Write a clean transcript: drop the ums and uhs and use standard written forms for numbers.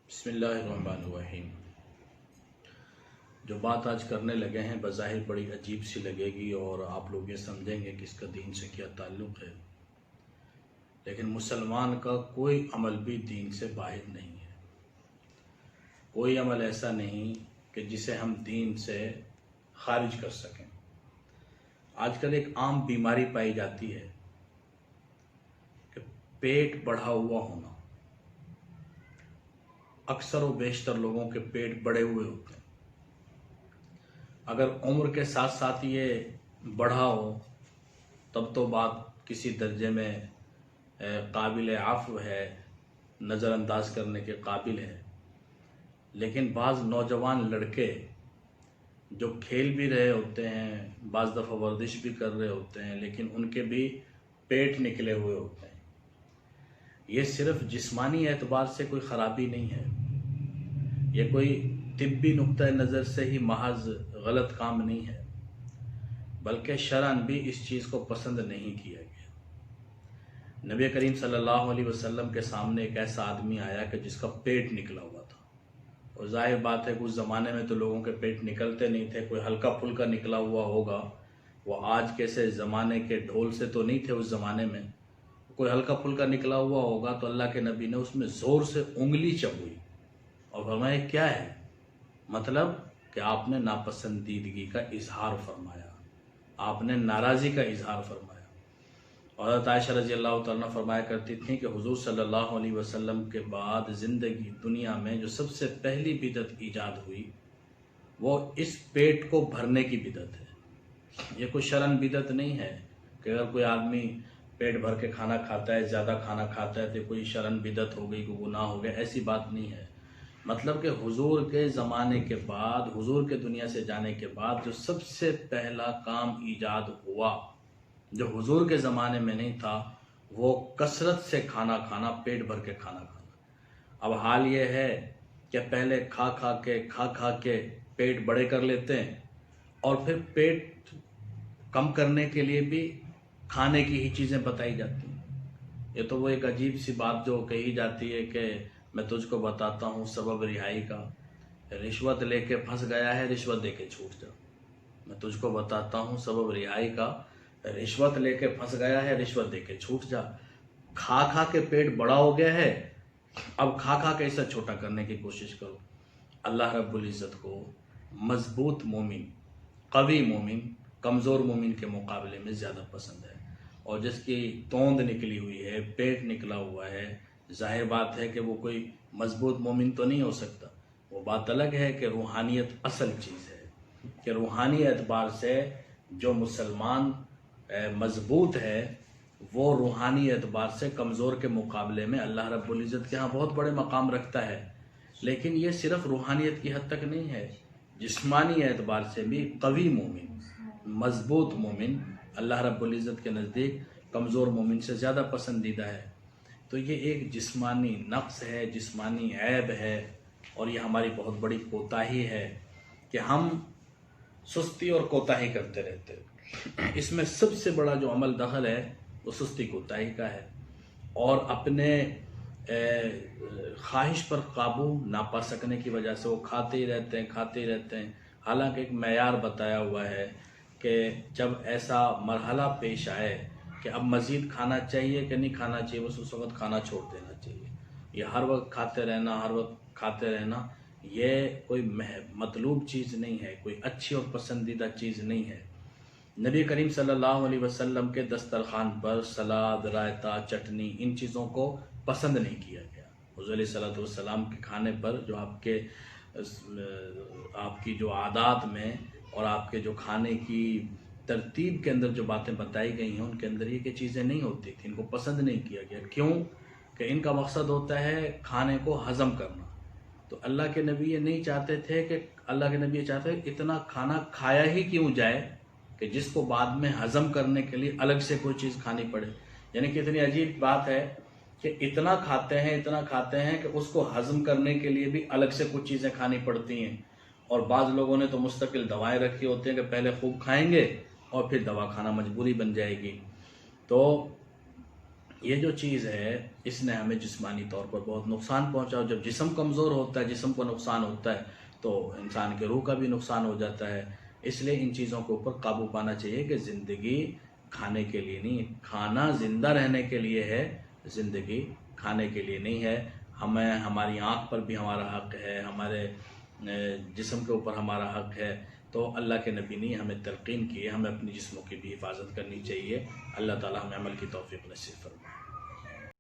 بسم اللہ الرحمن الرحیم۔ جو بات آج کرنے لگے ہیں بظاہر بڑی عجیب سی لگے گی اور آپ لوگ یہ سمجھیں گے کہ اس کا دین سے کیا تعلق ہے، لیکن مسلمان کا کوئی عمل بھی دین سے باہر نہیں ہے۔ کوئی عمل ایسا نہیں کہ جسے ہم دین سے خارج کر سکیں۔ آج کل ایک عام بیماری پائی جاتی ہے کہ پیٹ بڑھا ہوا ہونا۔ اکثر و بیشتر لوگوں کے پیٹ بڑے ہوئے ہوتے ہیں۔ اگر عمر کے ساتھ ساتھ یہ بڑھا ہو تب تو بات کسی درجے میں قابل عفو ہے، نظر انداز کرنے کے قابل ہے، لیکن بعض نوجوان لڑکے جو کھیل بھی رہے ہوتے ہیں، بعض دفعہ ورزش بھی کر رہے ہوتے ہیں، لیکن ان کے بھی پیٹ نکلے ہوئے ہوتے ہیں۔ یہ صرف جسمانی اعتبار سے کوئی خرابی نہیں ہے، یہ کوئی طبی نقطہ نظر سے ہی محض غلط کام نہیں ہے، بلکہ شرعاً بھی اس چیز کو پسند نہیں کیا گیا۔ نبی کریم صلی اللہ علیہ وسلم کے سامنے ایک ایسا آدمی آیا کہ جس کا پیٹ نکلا ہوا تھا، اور ظاہر بات ہے کہ اس زمانے میں تو لوگوں کے پیٹ نکلتے نہیں تھے، کوئی ہلکا پھلکا نکلا ہوا ہوگا، وہ آج کے سے زمانے کے ڈھول سے تو نہیں تھے اس زمانے میں، کوئی ہلکا پھلکا نکلا ہوا ہوگا تو اللہ کے نبی نے اس میں زور سے انگلی چبوئی اور فرمایا کیا ہے؟ مطلب کہ آپ نے ناپسندیدگی کا اظہار فرمایا، آپ نے ناراضی کا اظہار فرمایا۔ اور حضرت عائشہ رضی اللہ تعالیٰ فرمایا کرتی تھیں کہ حضور صلی اللہ علیہ وسلم کے بعد زندگی دنیا میں جو سب سے پہلی بدعت ایجاد ہوئی وہ اس پیٹ کو بھرنے کی بدعت ہے۔ یہ کوئی شرعاً بدعت نہیں ہے کہ اگر کوئی آدمی پیٹ بھر کے کھانا کھاتا ہے، زیادہ کھانا کھاتا ہے تو کوئی شرعاً بدعت ہو گئی، کوئی گناہ ہو گیا، ایسی بات نہیں ہے۔ مطلب کہ حضور کے زمانے کے بعد، حضور کے دنیا سے جانے کے بعد جو سب سے پہلا کام ایجاد ہوا جو حضور کے زمانے میں نہیں تھا، وہ کثرت سے کھانا کھانا، پیٹ بھر کے کھانا کھانا۔ اب حال یہ ہے کہ پہلے کھا کھا کے پیٹ بڑے کر لیتے ہیں، اور پھر پیٹ کم کرنے کے لیے بھی کھانے کی ہی چیزیں بتائی جاتی ہیں۔ یہ تو وہ ایک عجیب سی بات جو کہی جاتی ہے کہ میں تجھ کو بتاتا ہوں سبب رہائی کا، رشوت لے کے پھنس گیا ہے، رشوت دے کے چھوٹ جا۔ میں تجھ کو بتاتا ہوں سبب رہائی کا، رشوت لے کے پھنس گیا ہے، رشوت دے کے چھوٹ جا۔ کھا کھا کے پیٹ بڑا ہو گیا ہے، اب کھا کھا کے اسے چھوٹا کرنے کی کوشش کرو۔ اللہ رب العزت کو مضبوط مومن، قوی مومن کمزور مومن کے مقابلے میں زیادہ پسند ہے، اور جس کی توند نکلی ہوئی ہے، پیٹ نکلا ہوا ہے، ظاہر بات ہے کہ وہ کوئی مضبوط مومن تو نہیں ہو سکتا۔ وہ بات الگ ہے کہ روحانیت اصل چیز ہے، کہ روحانی اعتبار سے جو مسلمان مضبوط ہے وہ روحانی اعتبار سے کمزور کے مقابلے میں اللہ رب العزت کے ہاں بہت بڑے مقام رکھتا ہے۔ لیکن یہ صرف روحانیت کی حد تک نہیں ہے، جسمانی اعتبار سے بھی قوی مومن، مضبوط مومن اللہ رب العزت کے نزدیک کمزور مومن سے زیادہ پسندیدہ ہے۔ تو یہ ایک جسمانی نقص ہے، جسمانی عیب ہے، اور یہ ہماری بہت بڑی کوتاہی ہے کہ ہم سستی اور کوتاہی کرتے رہتے ہیں۔ اس میں سب سے بڑا جو عمل دخل ہے وہ سستی کوتاہی کا ہے، اور اپنے خواہش پر قابو نہ پا سکنے کی وجہ سے وہ کھاتے ہی رہتے ہیں۔ حالانکہ ایک معیار بتایا ہوا ہے کہ جب ایسا مرحلہ پیش آئے کہ اب مزید کھانا چاہیے کہ نہیں کھانا چاہیے، بس اس وقت کھانا چھوڑ دینا چاہیے۔ یہ ہر وقت کھاتے رہنا یہ کوئی مطلوب چیز نہیں ہے، کوئی اچھی اور پسندیدہ چیز نہیں ہے۔ نبی کریم صلی اللہ علیہ وسلم کے دسترخوان پر سلاد، رائتہ، چٹنی، ان چیزوں کو پسند نہیں کیا گیا۔ حضور علیہ السلام کے کھانے پر جو آپ کی جو عادات میں اور آپ کے جو کھانے کی ترتیب کے اندر جو باتیں بتائی گئی ہیں ان کے اندر یہ کہ چیزیں نہیں ہوتی تھیں، ان کو پسند نہیں کیا گیا۔ کیوں؟ کہ ان کا مقصد ہوتا ہے کھانے کو ہضم کرنا۔ تو اللہ کے نبی یہ نہیں چاہتے تھے کہ اللہ کے نبی یہ چاہتے ہیں اتنا کھانا کھایا ہی کیوں جائے کہ جس کو بعد میں ہضم کرنے کے لیے الگ سے کوئی چیز کھانی پڑے۔ یعنی کہ اتنی عجیب بات ہے کہ اتنا کھاتے ہیں کہ اس کو ہضم کرنے کے لیے بھی الگ سے کچھ چیزیں کھانی پڑتی ہیں، اور بعض لوگوں نے تو مستقل دوائیں رکھی ہوتی ہیں کہ پہلے خوب کھائیں گے اور پھر دوا کھانا مجبوری بن جائے گی۔ تو یہ جو چیز ہے اس نے ہمیں جسمانی طور پر بہت نقصان پہنچا، اور جب جسم کمزور ہوتا ہے، جسم کو نقصان ہوتا ہے تو انسان کے روح کا بھی نقصان ہو جاتا ہے۔ اس لیے ان چیزوں کے اوپر قابو پانا چاہیے کہ زندگی کھانے کے لیے نہیں، کھانا زندہ رہنے کے لیے ہے، زندگی کھانے کے لیے نہیں ہے۔ ہمیں ہماری آنکھ پر بھی ہمارا حق ہے، ہمارے جسم کے اوپر ہمارا حق ہے، تو اللہ کے نبی نے ہمیں تلقین کی ہے، ہمیں اپنی جسموں کی بھی حفاظت کرنی چاہیے۔ اللہ تعالی ہمیں عمل کی توفیق نصیب فرمائے۔